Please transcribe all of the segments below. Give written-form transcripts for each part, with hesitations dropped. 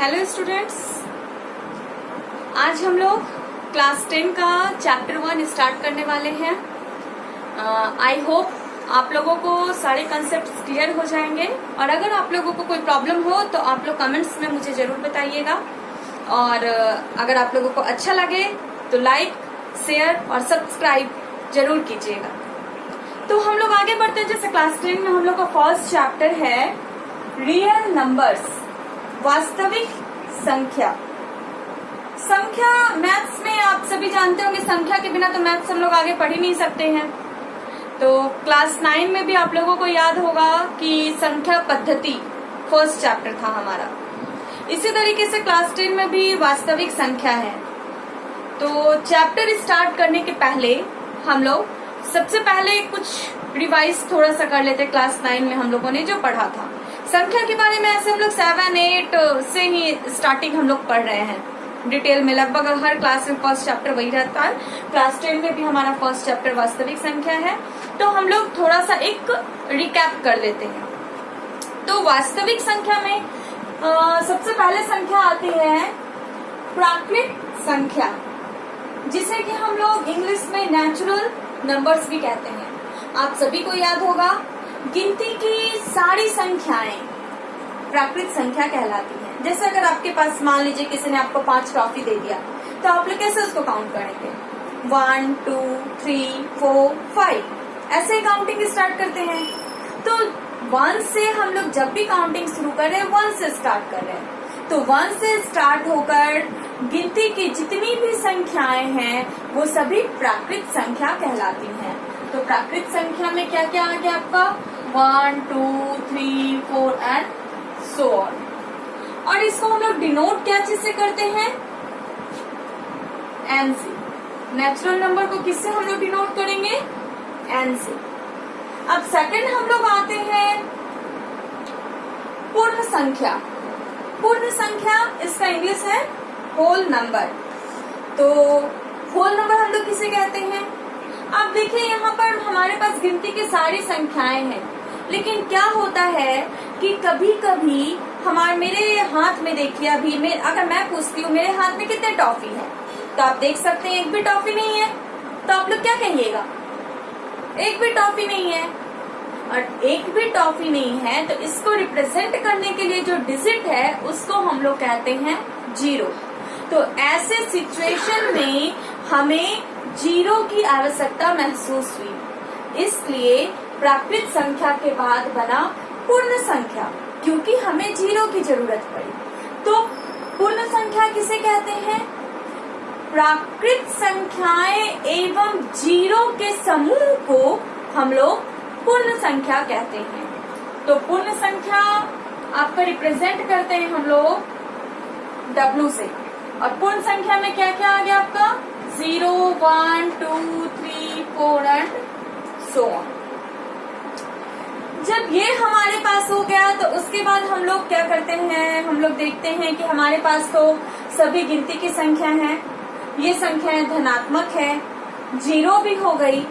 Hello students, आज हम लोग क्लास 10 का चैप्टर 1 स्टार्ट करने वाले हैं। आई होप आप लोगों को सारे कंसेप्ट्स क्लियर हो जाएंगे और अगर आप लोगों को कोई प्रॉब्लम हो तो आप लोग कमेंट्स में मुझे जरूर बताइएगा। और अगर आप लोगों को अच्छा लगे तो लाइक, शेयर और सब्सक्राइब जरूर कीजिएगा। तो हम लोग आगे बढ़ते हैं। जैसे क्लास 10 में हम लोग का फर्स्ट चैप्टर है रियल नंबर्स, वास्तविक संख्या। संख्या मैथ्स में आप सभी जानते होंगे, संख्या के बिना तो मैथ्स हम लोग आगे पढ़ ही नहीं सकते हैं। तो क्लास 9 में भी आप लोगों को याद होगा कि संख्या पद्धति फर्स्ट चैप्टर था हमारा। इसी तरीके से क्लास 10 में भी वास्तविक संख्या है। तो चैप्टर स्टार्ट करने के पहले हम लोग सबसे पहले कुछ रिवाइज थोड़ा सा कर लेते। क्लास 9 में हम लोगों ने जो पढ़ा था संख्या के बारे में, ऐसे हम लोग 7, 8 से ही स्टार्टिंग हम लोग पढ़ रहे हैं डिटेल में। लगभग हर क्लास में फर्स्ट चैप्टर वही रहता है। क्लास 10 में भी हमारा फर्स्ट चैप्टर वास्तविक संख्या है। तो हम लोग थोड़ा सा एक रिकैप कर लेते हैं। तो वास्तविक संख्या में सबसे पहले संख्या आती है प्राकृत संख्या, जिसे कि हम लोग इंग्लिश में नेचुरल नंबर्स भी कहते हैं। आप सभी को याद होगा गिनती की सारी संख्याएं प्राकृत संख्या कहलाती हैं। जैसे अगर आपके पास मान लीजिए किसी ने आपको 5 टॉफी दे दिया तो आप लोग कैसे उसको काउंट करेंगे? 1, 2, 3, 4, 5 ऐसे काउंटिंग स्टार्ट करते हैं। तो 1 से हम लोग जब भी काउंटिंग शुरू कर रहे हैं 1 से स्टार्ट कर रहे हैं। तो 1 से स्टार्ट होकर गिनती की जितनी भी संख्याएं हैं वो सभी प्राकृत संख्या कहलाती हैं। तो प्राकृत संख्या में क्या क्या आ गया आपका? 1, 2, 3, 4 एंड सो ऑन। और इसको हम लोग डिनोट क्या चीज से करते हैं? एन से। नेचुरल नंबर को किससे हम लोग डिनोट करेंगे? एन से। अब सेकंड हम लोग आते हैं पूर्ण संख्या। पूर्ण संख्या इसका इंग्लिश है होल नंबर। तो होल नंबर हम लोग किसे कहते हैं? आप देखिए यहाँ पर हमारे पास गिनती की सारी संख्याएं हैं, लेकिन क्या होता है कि कभी कभी मेरे हाथ में देखिए, अभी अगर मैं पूछती हूँ मेरे हाथ में कितने टॉफी है, तो आप देख सकते हैं एक भी टॉफी नहीं है। तो आप लोग क्या कहिएगा? एक भी टॉफी नहीं है। और एक भी टॉफी नहीं है तो इसको रिप्रेजेंट करने के लिए जो डिजिट है उसको हम लोग कहते हैं 0। तो ऐसे सिचुएशन में हमें 0 की आवश्यकता महसूस हुई, इसलिए प्राकृत संख्या के बाद बना पूर्ण संख्या, क्योंकि हमें 0 की जरूरत पड़ी। तो पूर्ण संख्या किसे कहते हैं? प्राकृत संख्याएं एवं 0 के समूह को हम लोग पूर्ण संख्या कहते हैं। तो पूर्ण संख्या आपका रिप्रेजेंट करते हैं हम लोग W से। और पूर्ण संख्या में क्या क्या आ गया आपका? 0, 1, 2, 3, 4 एंड सो ऑन। जब ये हमारे पास हो गया तो उसके बाद हम लोग क्या करते हैं? हम लोग देखते हैं कि हमारे पास तो सभी गिनती की संख्या है। ये संख्याएं धनात्मक है, 0 भी हो गई।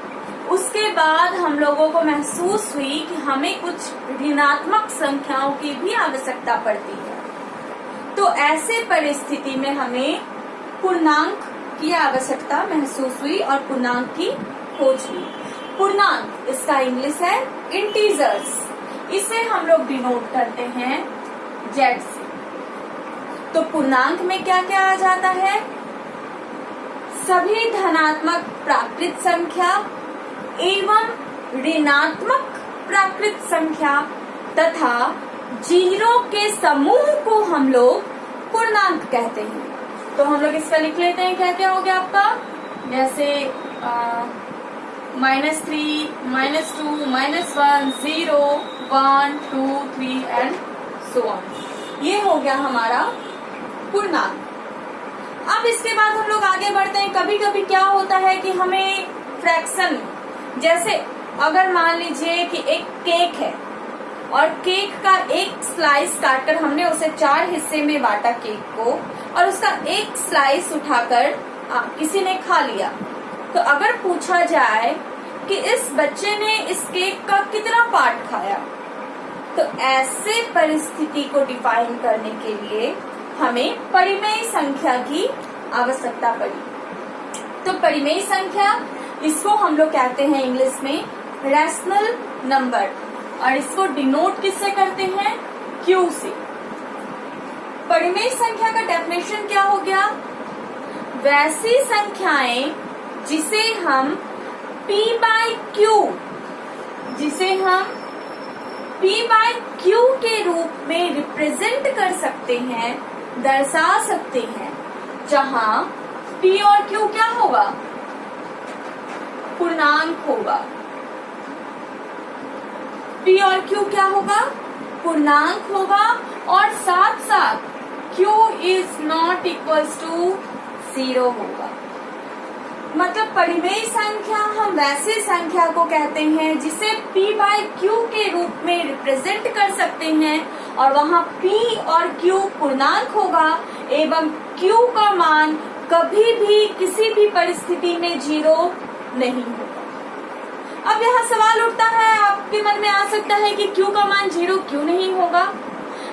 उसके बाद हम लोगों को महसूस हुई कि हमें कुछ ऋणात्मक संख्याओं की भी आवश्यकता पड़ती है। तो ऐसे परिस्थिति में हमें पूर्णांक की आवश्यकता महसूस हुई और पूर्णांक की खोज हुई। पूर्णांक इसका इंग्लिश है इंटीजर्स। इसे हम लोग डिनोट करते हैं Z से। तो पूर्णांक में क्या क्या आ जाता है? सभी धनात्मक प्राकृत संख्या एवं ऋणात्मक प्राकृत संख्या तथा 0 के समूह को हम लोग पूर्णांक कहते हैं। तो हम लोग इसका लिख लेते हैं। क्या क्या हो गया आपका? जैसे -3, -2, -1, 0, 1, 2, 3 एंड सो ऑन। ये हो गया हमारा पूर्णांक। अब इसके बाद हम लोग आगे बढ़ते हैं। कभी कभी क्या होता है कि हमें फ्रैक्शन, जैसे अगर मान लीजिए कि एक केक है और केक का एक स्लाइस काटकर हमने उसे 4 हिस्से में बांटा केक को, और उसका एक स्लाइस उठाकर किसी ने खा लिया। तो अगर पूछा जाए कि इस बच्चे ने इस केक का कितना पार्ट खाया, तो ऐसे परिस्थिति को डिफाइन करने के लिए हमें परिमेय संख्या की आवश्यकता पड़ी। तो परिमेय संख्या, इसको हम लोग कहते हैं इंग्लिश में रैशनल नंबर, और इसको डिनोट किससे करते हैं? Q से। परिमेय संख्या का डेफिनेशन क्या हो गया? वैसी संख्याएं जिसे हम P बाय Q के रूप में रिप्रेजेंट कर सकते हैं, दर्शा सकते हैं, जहां P और Q क्या होगा? पूर्णांक होगा। P और Q क्या होगा? पूर्णांक होगा, और साथ साथ Q is not equals to 0 होगा। मतलब परिमेय संख्या हम वैसे संख्या को कहते हैं जिसे P बाय Q के रूप में रिप्रेजेंट कर सकते हैं, और वहां P और Q पूर्णांक होगा एवं Q का मान कभी भी किसी भी परिस्थिति में 0 नहीं होगा। अब यहाँ सवाल उठता है, आपके मन में आ सकता है कि Q का मान 0 क्यों नहीं होगा?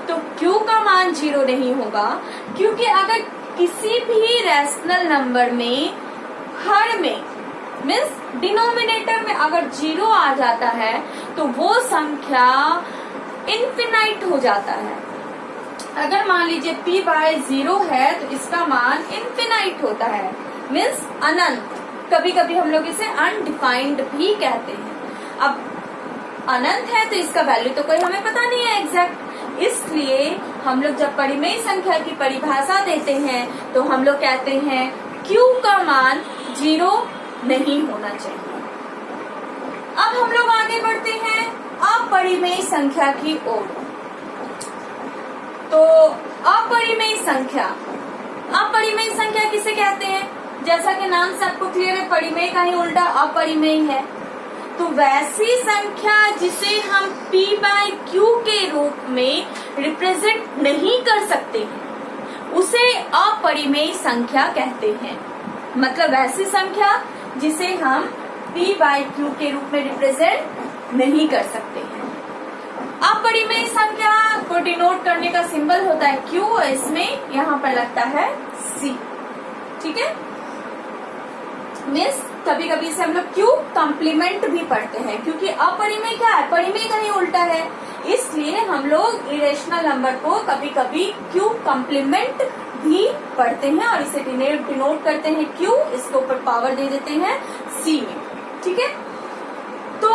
तो Q का मान 0 नहीं होगा क्योंकि अगर किसी भी रैशनल नंबर में हर में मीन्स डिनोमिनेटर में अगर 0 आ जाता है तो वो संख्या इनफिनाइट हो जाता है। अगर मान लीजिए P बाय 0 है तो इसका मान इनफिनाइट होता है, मीन्स अनंत। कभी कभी हम लोग इसे अनडिफाइंड भी कहते हैं। अब अनंत है तो इसका वैल्यू तो कोई हमें पता नहीं है एग्जैक्ट, इसलिए हम लोग जब परिमेय संख्या की परिभाषा देते हैं तो हम लोग कहते हैं Q का मान 0 नहीं होना चाहिए। अब हम लोग आगे बढ़ते हैं अपरिमेय संख्या की ओर। तो अपरिमेय संख्या किसे कहते हैं? जैसा कि नाम से आपको क्लियर है, परिमेय का ही उल्टा अपरिमेय है। तो वैसी संख्या जिसे हम P बाय Q के रूप में रिप्रेजेंट नहीं कर सकते हैं उसे अपरिमेय संख्या कहते हैं। मतलब वैसी संख्या जिसे हम P बाय Q के रूप में रिप्रेजेंट नहीं कर सकते हैं। अपरिमेय संख्या को डिनोट करने का सिंबल होता है Q, और इसमें यहाँ पर लगता है C। ठीक है, मिस कभी कभी से हम लोग Q कॉम्प्लीमेंट भी पढ़ते हैं, क्योंकि अपरिमेय क्या है? परिमेय का ही उल्टा है, इसलिए हम लोग इरेशनल नंबर को कभी कभी Q कॉम्प्लीमेंट भी पढ़ते हैं और इसे डिनोट करते हैं Q, इसके ऊपर पावर दे देते हैं C में। ठीक है, तो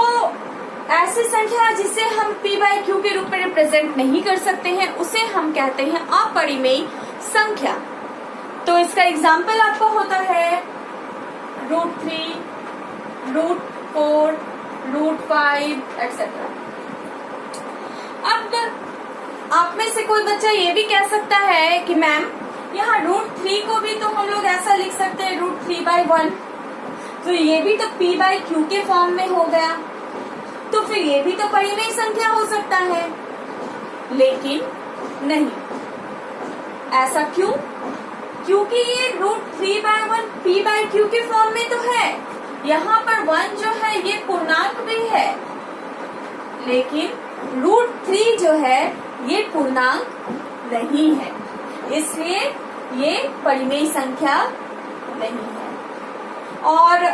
ऐसी संख्या जिसे हम P बाय Q के रूप में रिप्रेजेंट नहीं कर सकते हैं उसे हम कहते हैं अपरिमेय संख्या। तो इसका एग्जाम्पल आपका होता है √3, √4, √5 एक्सेट्रा। अब आप में से कोई बच्चा ये भी कह सकता है कि मैम यहाँ √3 को भी तो हम लोग ऐसा लिख सकते हैं √3/1, तो ये भी तो P बाय Q के फॉर्म में हो गया, तो फिर ये भी तो परिमेय संख्या हो सकता है। लेकिन नहीं, ऐसा क्यों? क्योंकि ये √3/1 P बाय Q के फॉर्म में तो है, यहाँ पर 1 जो है ये पूर्णांक भी है, लेकिन √3 जो है ये पूर्णांक नहीं है, इसलिए ये परिमेय संख्या नहीं है। और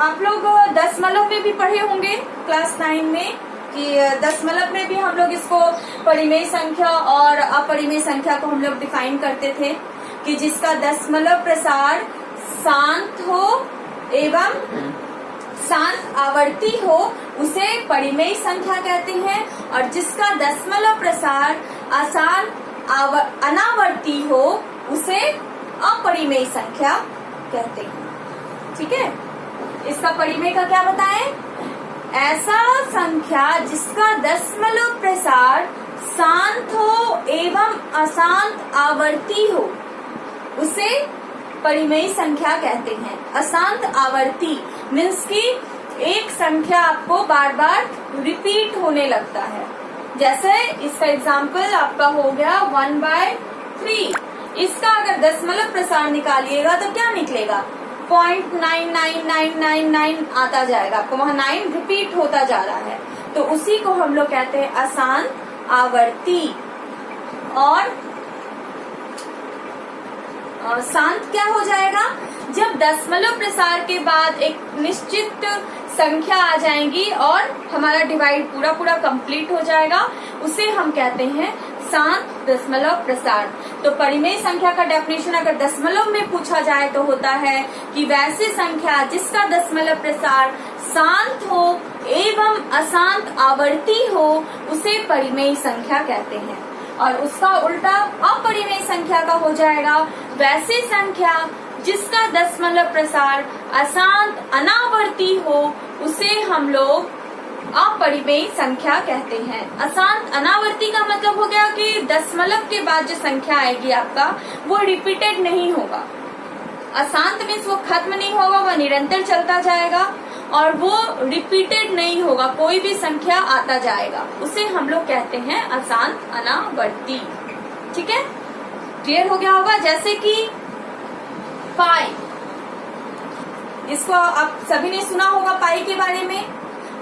आप लोग दशमलव में भी पढ़े होंगे क्लास 9 में कि दशमलव में भी हम लोग इसको परिमेय संख्या और अपरिमेय संख्या को हम लोग डिफाइन करते थे कि जिसका दशमलव प्रसार शांत हो एवं शांत आवर्ती हो उसे परिमेय संख्या कहते हैं, और जिसका दशमलव प्रसार अशांत अनावर्ती हो उसे अपरिमेय संख्या कहते हैं। ठीक है, इसका परिमेय का क्या बताएं? ऐसा संख्या जिसका दशमलव प्रसार शांत हो एवं अशांत आवर्ती हो उसे परिमेय संख्या कहते हैं। अशांत आवर्ती मीन्स की एक संख्या आपको बार बार रिपीट होने लगता है। जैसे इसका एग्जाम्पल आपका हो गया 1/3। इसका अगर दशमलव प्रसार निकालिएगा तो क्या निकलेगा? 0.99999 आता जाएगा, आपको वहाँ 9 रिपीट होता जा रहा है, तो उसी को हम लोग कहते हैं अशांत आवर्ती। और शांत क्या हो जाएगा? जब दशमलव प्रसार के बाद एक निश्चित संख्या आ जाएंगी और हमारा डिवाइड पूरा कंप्लीट हो जाएगा, उसे हम कहते हैं शांत दशमलव प्रसार। तो परिमेय संख्या का डेफिनेशन अगर दशमलव में पूछा जाए तो होता है कि वैसी संख्या जिसका दशमलव प्रसार शांत हो एवं अशांत आवर्ती हो, उसे परिमेय संख्या कहते हैं। और उसका उल्टा अपरिमेय संख्या का हो जाएगा वैसी संख्या जिसका दशमलव प्रसार अशांत अनावर्ती हो, उसे हम लोग अपरिमेय संख्या कहते हैं। अशांत अनावर्ती का मतलब हो गया कि दशमलव के बाद जो संख्या आएगी आपका वो रिपीटेड नहीं होगा। अशांत मीन्स वो खत्म नहीं होगा, वो निरंतर चलता जाएगा और वो रिपीटेड नहीं होगा, कोई भी संख्या आता जाएगा, उसे हम लोग कहते हैं अशांत अनावर्ती। ठीक है, क्लियर हो गया होगा। जैसे कि पाई, इसको आप सभी ने सुना होगा पाई के बारे में।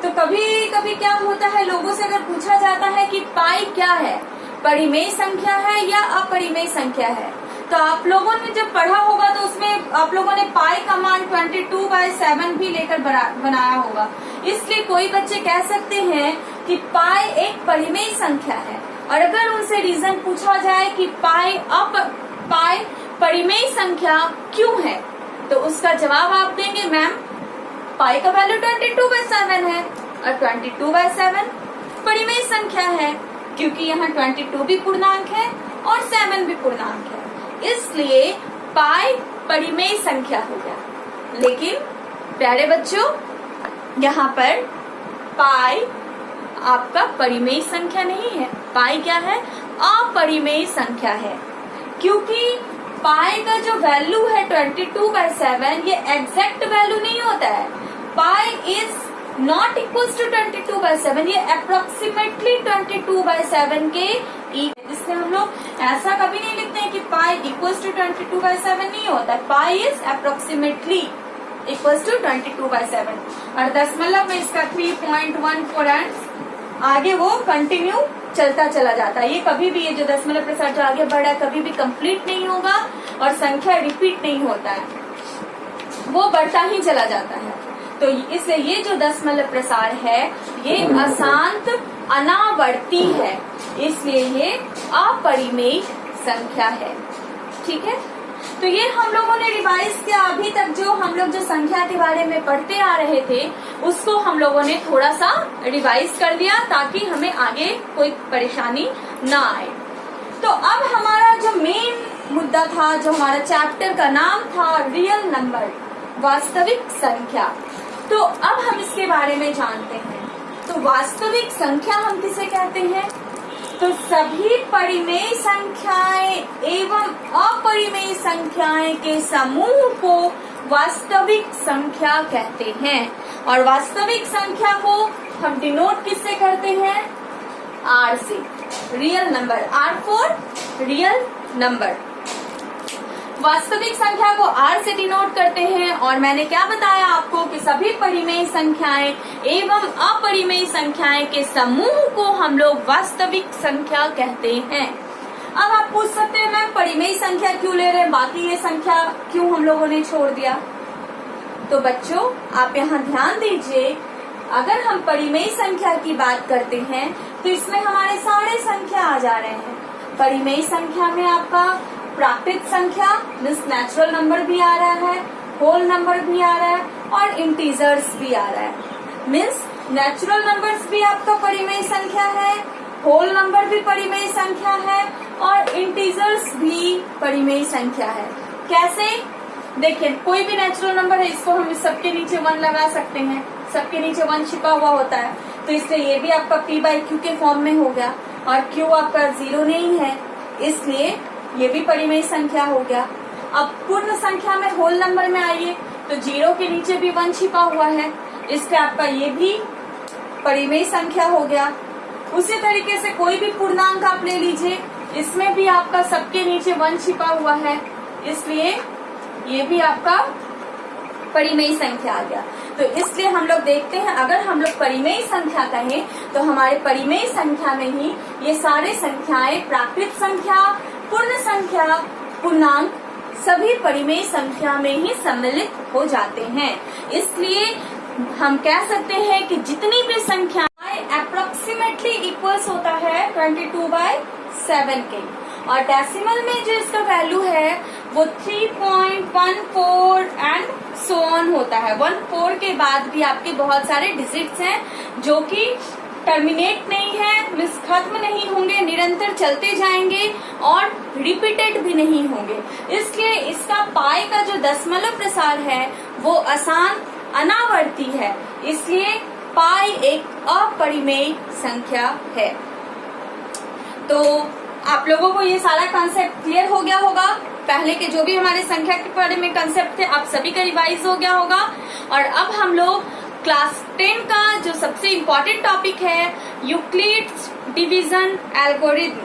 तो कभी कभी क्या होता है, लोगों से अगर पूछा जाता है कि पाई क्या है, परिमेय संख्या है या अपरिमेय संख्या है, तो आप लोगों ने जब पढ़ा होगा तो उसमें आप लोगों ने पाई कमांड 22/7 भी लेकर बनाया होगा। इसलिए कोई बच्चे कह सकते हैं कि पाई एक परिमेय संख्या है। और अगर उनसे रीजन पूछा जाए कि पाई परिमेय संख्या क्यों है, तो उसका जवाब आप देंगे मैम पाई का वैल्यू 22/7 है और 22/7 परिमेय संख्या है, क्योंकि यहाँ 22 भी पूर्णांक है और 7 भी पूर्णांक है, इसलिए पाई परिमेय संख्या हो गया। लेकिन प्यारे बच्चों, यहाँ पर पाई आपका परिमेय संख्या नहीं है, पाई क्या है? अपरिमेय संख्या है, क्योंकि पाई का जो वैल्यू है 22/7 ये एग्जैक्ट वैल्यू नहीं होता है। Pi is not equal to 22/7, ये अप्रोक्सीमेटली 22/7 के इसलिए हम लोग ऐसा कभी नहीं लिखते हैं कि पाई इक्वल टू 22/7, नहीं होता। Pi is approximately equal to 22/7 और दशमलव में इसका 3.14 आगे वो कंटिन्यू चलता चला जाता है। ये कभी भी, ये जो दशमलव प्रसार जो आगे बढ़ा है, कभी भी कंप्लीट नहीं होगा और संख्या रिपीट नहीं होता है, वो बढ़ता ही चला जाता है। तो इसलिए ये जो दशमलव प्रसार है ये अशांत अनावर्ती है, इसलिए ये अपरिमेय संख्या है। ठीक है, तो ये हम लोगों ने रिवाइज किया। अभी तक जो हम लोग जो संख्या के बारे में पढ़ते आ रहे थे उसको हम लोगों ने थोड़ा सा रिवाइज कर दिया ताकि हमें आगे कोई परेशानी ना आए। तो अब हमारा जो मेन मुद्दा था, जो हमारा चैप्टर का नाम था रियल नंबर, वास्तविक संख्या, तो अब हम इसके बारे में जानते हैं। तो वास्तविक संख्या हम किसे कहते हैं? तो सभी परिमेय संख्याएं एवं अपरिमेय संख्याएं के समूह को वास्तविक संख्या कहते हैं। और वास्तविक संख्या को हम डिनोट किससे करते हैं? आर से, real number, R for real number. वास्तविक संख्या को आर से डिनोट करते हैं। और मैंने क्या बताया आपको कि सभी परिमेय संख्याएं एवं अपरिमेय संख्याएं के समूह को हम लोग वास्तविक संख्या कहते हैं। अब आप पूछ सकते हैं मैम परिमेय संख्या क्यों ले रहे हैं, बाकी ये संख्या क्यों हम लोगों ने छोड़ दिया? तो बच्चों आप यहाँ ध्यान दीजिए, अगर हम परिमेय संख्या की बात करते हैं तो इसमें हमारे सारे संख्या आ जा रहे हैं। परिमेय संख्या में आपका प्राकृत संख्या मीन्स नेचुरल नंबर भी आ रहा है, होल नंबर भी आ रहा है और इंटीजर्स भी आ रहा है। मीन्स नेचुरल नंबर्स भी आपका परिमेय संख्या है, होल नंबर भी परिमेय संख्या है और इंटीजर्स भी परिमेय संख्या है। कैसे? देखिए, कोई भी नेचुरल नंबर है, इसको हम सबके नीचे 1 लगा सकते हैं, सबके नीचे 1 छिपा हुआ होता है, तो इसलिए ये भी आपका p/q के फॉर्म में हो गया और q आपका 0 नहीं है, इसलिए ये भी परिमेय संख्या हो गया। अब पूर्ण संख्या में होल नंबर में आइए तो 0 के नीचे भी 1 छिपा हुआ है, इसलिए आपका ये भी परिमेय संख्या हो गया। उसी तरीके से कोई भी पूर्णांक आप ले लीजिए, इसमें भी आपका सबके नीचे 1 छिपा हुआ है, इसलिए ये भी आपका परिमेय संख्या आ गया। तो इसलिए हम लोग देखते हैं, अगर हम लोग परिमेय संख्या कहें तो हमारे परिमेय संख्या में ही ये सारे संख्याएं प्राकृत संख्या, पूर्ण संख्या, पूर्णांक सभी परिमेय संख्या में ही सम्मिलित हो जाते हैं। इसलिए हम कह सकते हैं कि जितनी भी संख्या अप्रोक्सीमेटली इक्वल्स होता है 22/7 के, और डेसिमल में जो इसका वैल्यू है वो 3.14 एंड सो ऑन होता है। 14 के बाद भी आपके बहुत सारे डिजिट्स हैं जो कि टर्मिनेट नहीं है, मीन्स खत्म नहीं होंगे, निरंतर चलते जाएंगे और रिपीटेड भी नहीं होंगे। इसलिए इसका पाई का जो दशमलव प्रसार है वो आसान अनावर्ती है, इसलिए पाई एक अपरिमेय संख्या है। तो आप लोगों को ये सारा कॉन्सेप्ट क्लियर हो गया होगा। पहले के जो भी हमारे संख्या के बारे में कॉन्सेप्ट थे आप सभी का रिवाइज हो गया होगा। और अब हम लोग क्लास 10 का जो सबसे इम्पोर्टेंट टॉपिक है यूक्लिड्स डिवीजन एल्गोरिथम,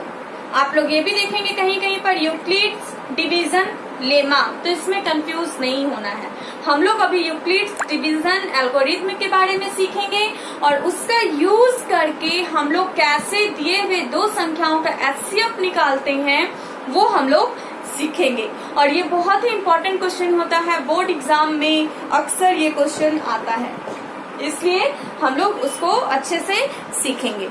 आप लोग ये भी देखेंगे कहीं कहीं पर यूक्लिड्स डिवीजन लेमा, तो इसमें कंफ्यूज नहीं होना है। हम लोग अभी यूक्लिड्स डिवीजन एल्गोरिथम के बारे में सीखेंगे और उसका यूज करके हम लोग कैसे दिए हुए दो संख्याओं का एचसीएफ निकालते हैं वो हम लोग सीखेंगे। और ये बहुत ही इम्पोर्टेंट क्वेश्चन होता है, बोर्ड एग्जाम में अक्सर ये क्वेश्चन आता है, इसलिए हम लोग उसको अच्छे से सीखेंगे।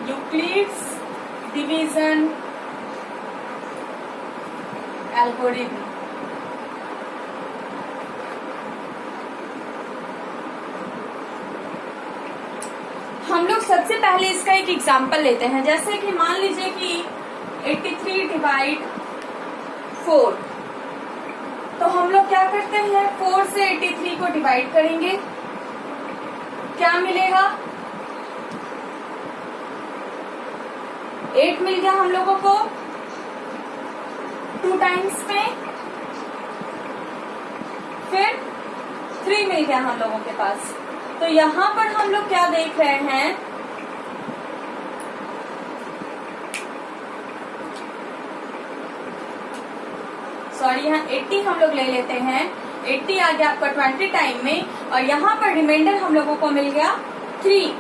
यूक्लिड्स डिवीजन एल्गोरिथम, हम लोग सबसे पहले इसका एक एग्जांपल लेते हैं। जैसे कि मान लीजिए कि 83/4, तो हम लोग क्या करते हैं 4 से 83 को डिवाइड करेंगे, क्या मिलेगा 8 मिल गया हम लोगों को 2 टाइम्स में, फिर 3 मिल गया हम लोगों के पास। तो यहाँ पर हम लोग क्या देख रहे हैं, सॉरी यहाँ 80 हम लोग ले लेते हैं, 80 आ गया आपका 20 टाइम में, और यहाँ पर रिमाइंडर हम लोगों को मिल गया 3।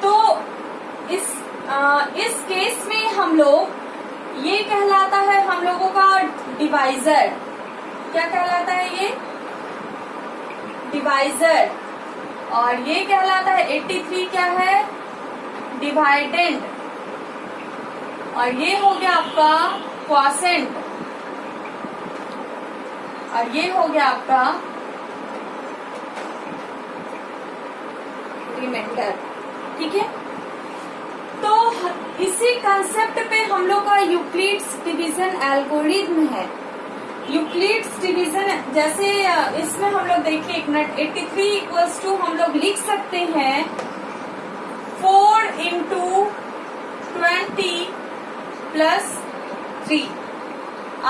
तो इस केस में हम लोग ये कहलाता है हम लोगों का डिवाइजर, क्या कहलाता है ये डिवाइजर, और ये कहलाता है 83 क्या है डिवाइडेंड, और ये हो गया आपका क्वॉशेंट, और ये हो गया आपका रिमाइंडर। ठीक है, तो इसी कंसेप्ट पे हम लोग का यूक्लिड्स डिवीजन एल्गोरिथम है। यूक्लिड्स डिवीजन जैसे इसमें हम लोग देखिए एक मिनट, 83 इक्वल्स टू हम लोग लिख सकते हैं 4 × 20 + 3।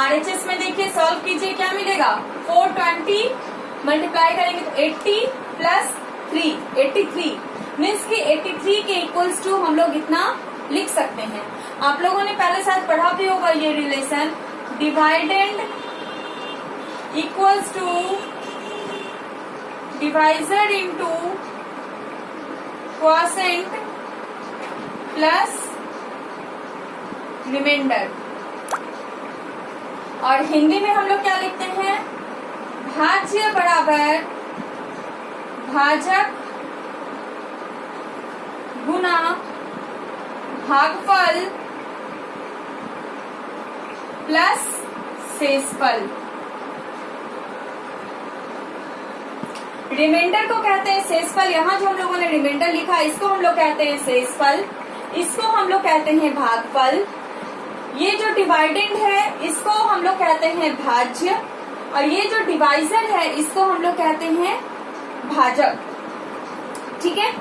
RHS में देखिए सॉल्व कीजिए क्या मिलेगा, 420 मल्टीप्लाई करेंगे तो 80 + 3 83 मीन्स कि 83 के इक्वल्स टू हम लोग इतना लिख सकते हैं। आप लोगों ने पहले साथ पढ़ा भी होगा ये relation, dividend equals to divisor into quotient plus remainder. और हिंदी में हम लोग क्या लिखते हैं, भाज्य बराबर भाजक गुना भागफल प्लस शेषफल। रिमाइंडर को कहते हैं शेषफल, यहाँ जो हम लोगों ने रिमाइंडर लिखा इसको हम लोग कहते हैं शेषफल, इसको हम लोग कहते हैं भागफल। ये जो डिवाइडेंड है इसको हम लोग कहते हैं भाज्य, और ये जो डिवाइजर है इसको हम लोग कहते हैं भाजक। ठीक है,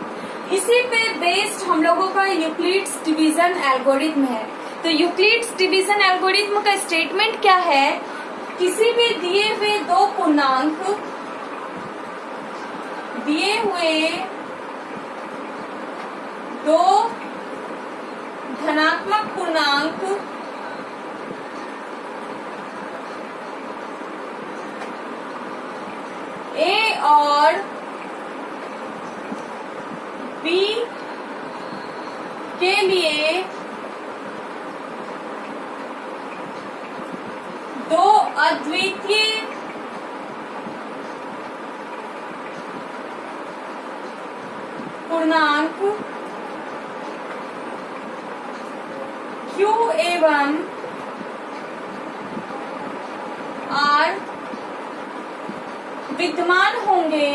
इसी पे बेस्ड हम लोगों का यूक्लिड्स डिवीजन एल्गोरिथम है। तो यूक्लिड्स डिवीजन एल्गोरिथम का स्टेटमेंट क्या है, किसी भी दिए हुए दो पूर्णांक, दिए हुए दो धनात्मक पूर्णांक द्वितीय पूर्णांक Q एवं R विद्यमान होंगे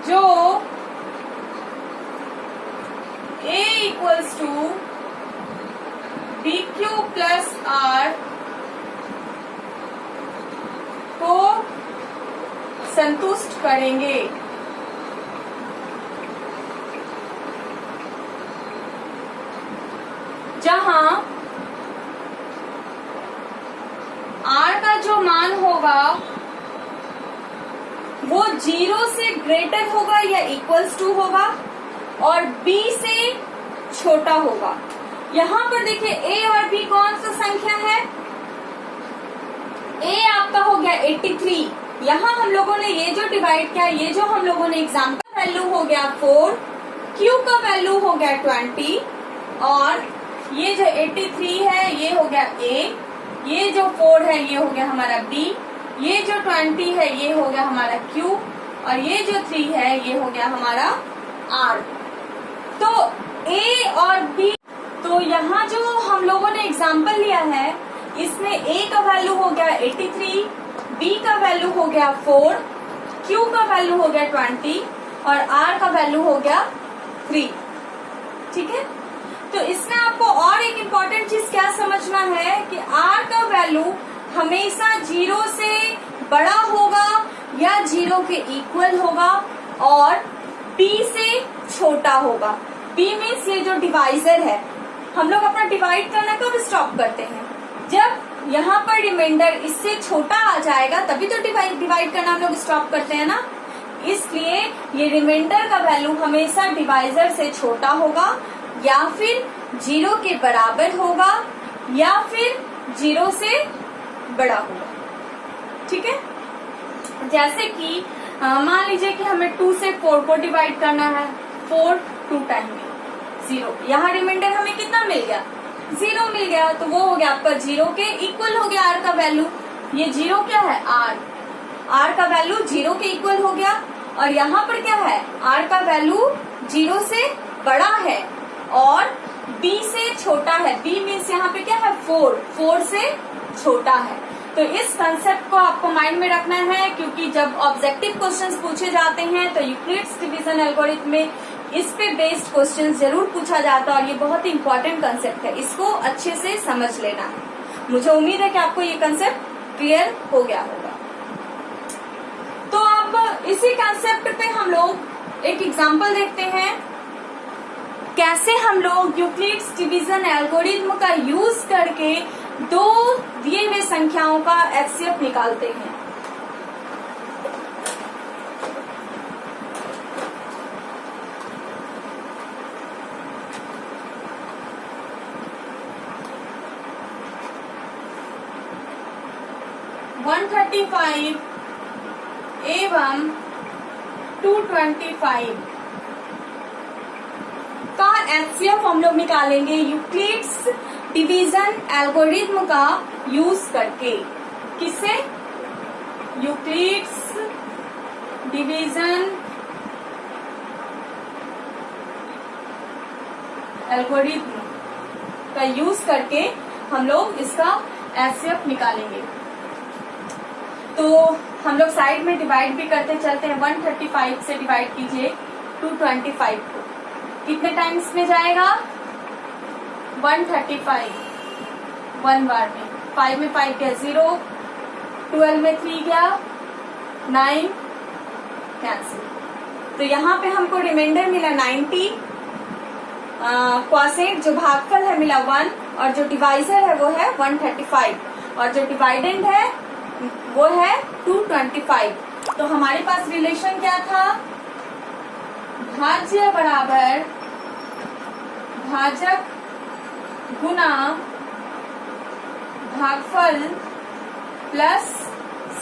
जो A equals to BQ plus R को संतुष्ट करेंगे। जहां R का जो मान होगा वो 0 से ग्रेटर होगा या इक्वल्स टू होगा और B से छोटा होगा। यहाँ पर देखिए A और B कौन सा संख्या है? A आपका हो गया 83। यहाँ हम लोगों ने ये जो डिवाइड किया, ये जो हम लोगों ने एग्जाम्पल वैल्यू हो गया 4, Q का वैल्यू हो गया 20 और ये जो 83 है ये हो गया A, ये जो 4 है ये हो गया हमारा B, ये जो 20 है ये हो गया हमारा Q और ये जो 3 है ये हो गया हमारा R। तो A और B, तो यहाँ जो हम लोगों ने एग्जाम्पल लिया है इसमें A का वैल्यू हो गया 83, B का वैल्यू हो गया 4, Q का वैल्यू हो गया 20 और R का वैल्यू हो गया 3। ठीक है, तो इसमें आपको और एक इम्पॉर्टेंट चीज क्या समझना है कि R का वैल्यू हमेशा 0 से बड़ा होगा या 0 के इक्वल होगा और B से छोटा होगा। B मीन्स ये जो डिवाइजर है, हम लोग अपना डिवाइड करना कब स्टॉप करते हैं? जब यहाँ पर रिमाइंडर इससे छोटा आ जाएगा तभी तो डिवाइड करना हम लोग स्टॉप करते हैं ना। इसलिए ये रिमाइंडर का वैल्यू हमेशा डिवाइजर से छोटा होगा या फिर 0 के बराबर होगा या फिर 0 से बड़ा होगा। ठीक है, जैसे कि मान लीजिए कि हमें 2 से 4 को डिवाइड करना है, 4 2 टाइम में 0, यहाँ रिमाइंडर हमें कितना मिल गया? 0 मिल गया, तो वो हो गया आपका 0 के इक्वल हो गया R का वैल्यू। ये 0 क्या है? R का वैल्यू 0 के इक्वल हो गया और यहाँ पर क्या है? R का वैल्यू 0 से बड़ा है और B से छोटा है। B मीन्स यहाँ पे क्या है? 4 से छोटा है। तो इस कंसेप्ट को आपको माइंड में रखना है, क्योंकि जब ऑब्जेक्टिव क्वेश्चंस पूछे जाते हैं तो यूक्लिड्स डिवीजन एल्गोरिथम में इस पे बेस्ड क्वेश्चन जरूर पूछा जाता है और ये बहुत ही इंपॉर्टेंट कंसेप्ट है, इसको अच्छे से समझ लेना है। मुझे उम्मीद है कि आपको ये कंसेप्ट क्लियर हो गया होगा। तो अब इसी कंसेप्ट पे हम लोग एक एग्जांपल देखते हैं, कैसे हम लोग यूक्लिड्स डिवीजन एल्गोरिथम का यूज करके दो दिए हुए संख्याओं का एचसीएफ निकालते हैं। वन 135 एवं 225 का एचसीएफ हम लोग निकालेंगे यूक्लिड्स डिवीजन एल्गोरिथम का यूज करके। किससे? यूक्लिड्स डिवीजन एल्गोरिथम का यूज करके हम लोग इसका एचसीएफ निकालेंगे। तो हम लोग साइड में डिवाइड भी करते चलते हैं। 135 से डिवाइड कीजिए 225 को, कितने टाइम्स में जाएगा? 135 1 बार में, 5 में 5 गया 0, 12 में 3 गया 9, कैंसिल। तो यहाँ पे हमको रिमाइंडर मिला 90, क्वॉशेंट जो भागफल है मिला 1 और जो डिवाइजर है वो है 135 और जो डिवाइडेंड है वो है 225। तो हमारे पास रिलेशन क्या था? भाज्य बराबर भाजक गुना भागफल प्लस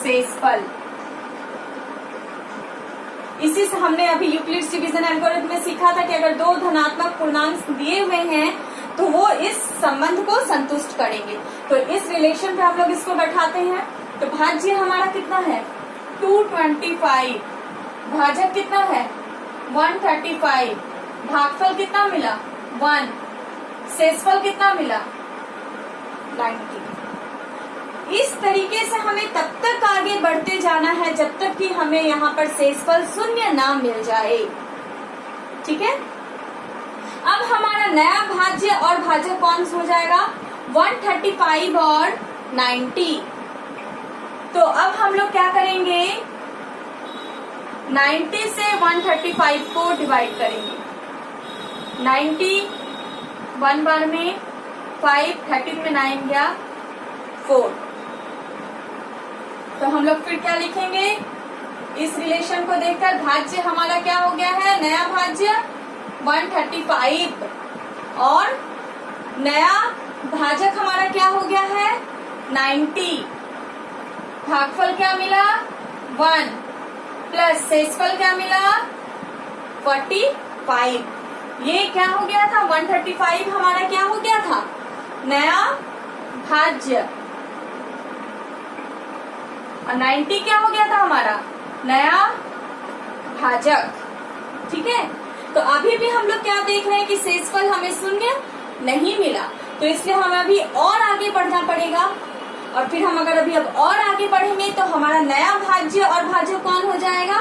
शेषफल। इसी से हमने अभी यूक्लिड्स डिवीजन एल्गोरिथम में सीखा था कि अगर दो धनात्मक पूर्णांक दिए हुए हैं तो वो इस संबंध को संतुष्ट करेंगे। तो इस रिलेशन पे हम लोग इसको बैठाते हैं। तो भाज्य हमारा कितना है 225, भाजक कितना है 135, भागफल कितना मिला 1, शेषफल कितना मिला 90। इस तरीके से हमें तब तक आगे बढ़ते जाना है जब तक कि हमें यहाँ पर शेषफल शून्य ना मिल जाए। ठीक है, अब हमारा नया भाज्य और भाजक कौन सा हो जाएगा 135 और 90। तो अब हम लोग क्या करेंगे 90 से 135 को डिवाइड करेंगे। 90 1 बार में 5, 13 में 9 गया 4। तो हम लोग फिर क्या लिखेंगे इस रिलेशन को देखकर भाज्य हमारा क्या हो गया है नया भाज्य 135 और नया भाजक हमारा क्या हो गया है 90। भागफल क्या मिला 1 प्लस शेषफल क्या मिला 45। ये क्या हो गया था 135 हमारा क्या हो गया था नया भाज्य और 90 क्या हो गया था हमारा नया भाजक। ठीक है, तो अभी भी हम लोग क्या देख रहे हैं कि शेषफल हमें शून्य नहीं मिला, तो इसलिए हमें अभी और आगे बढ़ना पड़ेगा। और फिर हम अगर अभी अब और आगे बढ़ेंगे तो हमारा नया भाज्य और भाजक कौन हो जाएगा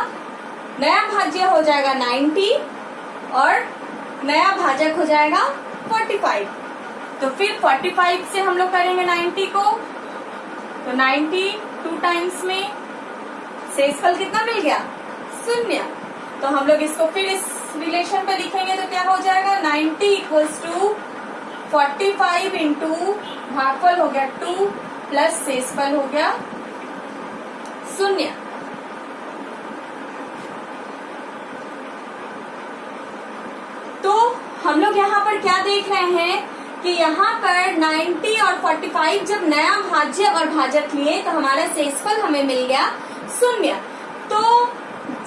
नया भाज्य हो जाएगा 90 और नया भाजक हो जाएगा 45। तो फिर 45 से हम लोग करेंगे 90 को, तो 90 2 टाइम्स में शेषफल कितना मिल गया शून्य। तो हम लोग इसको फिर इस रिलेशन पे लिखेंगे तो क्या हो जाएगा 90 इक्वल्स टू 45 इंटू भागफल हो गया 2 प्लस शेषफल हो गया शून्य। तो हम लोग यहाँ पर क्या देख रहे हैं कि यहाँ पर 90 और 45 जब नया भाज्य और भाजक लिए तो हमारा शेषफल हमें मिल गया शून्य। तो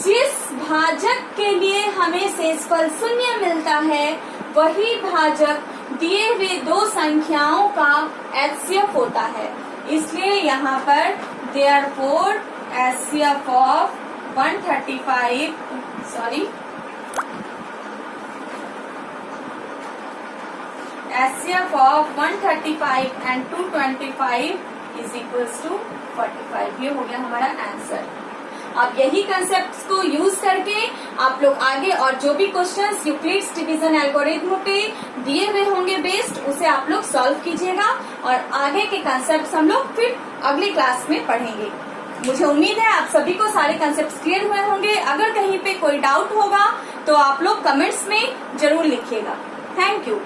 जिस भाजक के लिए हमें शेषफल शून्य मिलता है वही भाजक दिए हुए दो संख्याओं का एचसीएफ होता है। इसलिए यहाँ पर therefore HCF of 135 HCF of 135 and 225 is equals to 45। ये हो गया हमारा आंसर। अब यही कंसेप्ट्स को यूज करके आप लोग आगे और जो भी क्वेश्चंस यूक्लिड्स डिवीजन एल्गोरिथम पे दिए हुए होंगे बेस्ड उसे आप लोग सॉल्व कीजिएगा और आगे के कंसेप्ट्स हम लोग फिर अगली क्लास में पढ़ेंगे। मुझे उम्मीद है आप सभी को सारे कंसेप्ट्स क्लियर हुए होंगे। अगर कहीं पे कोई डाउट होगा तो आप लोग कमेंट्स में जरूर लिखिएगा। Thank you.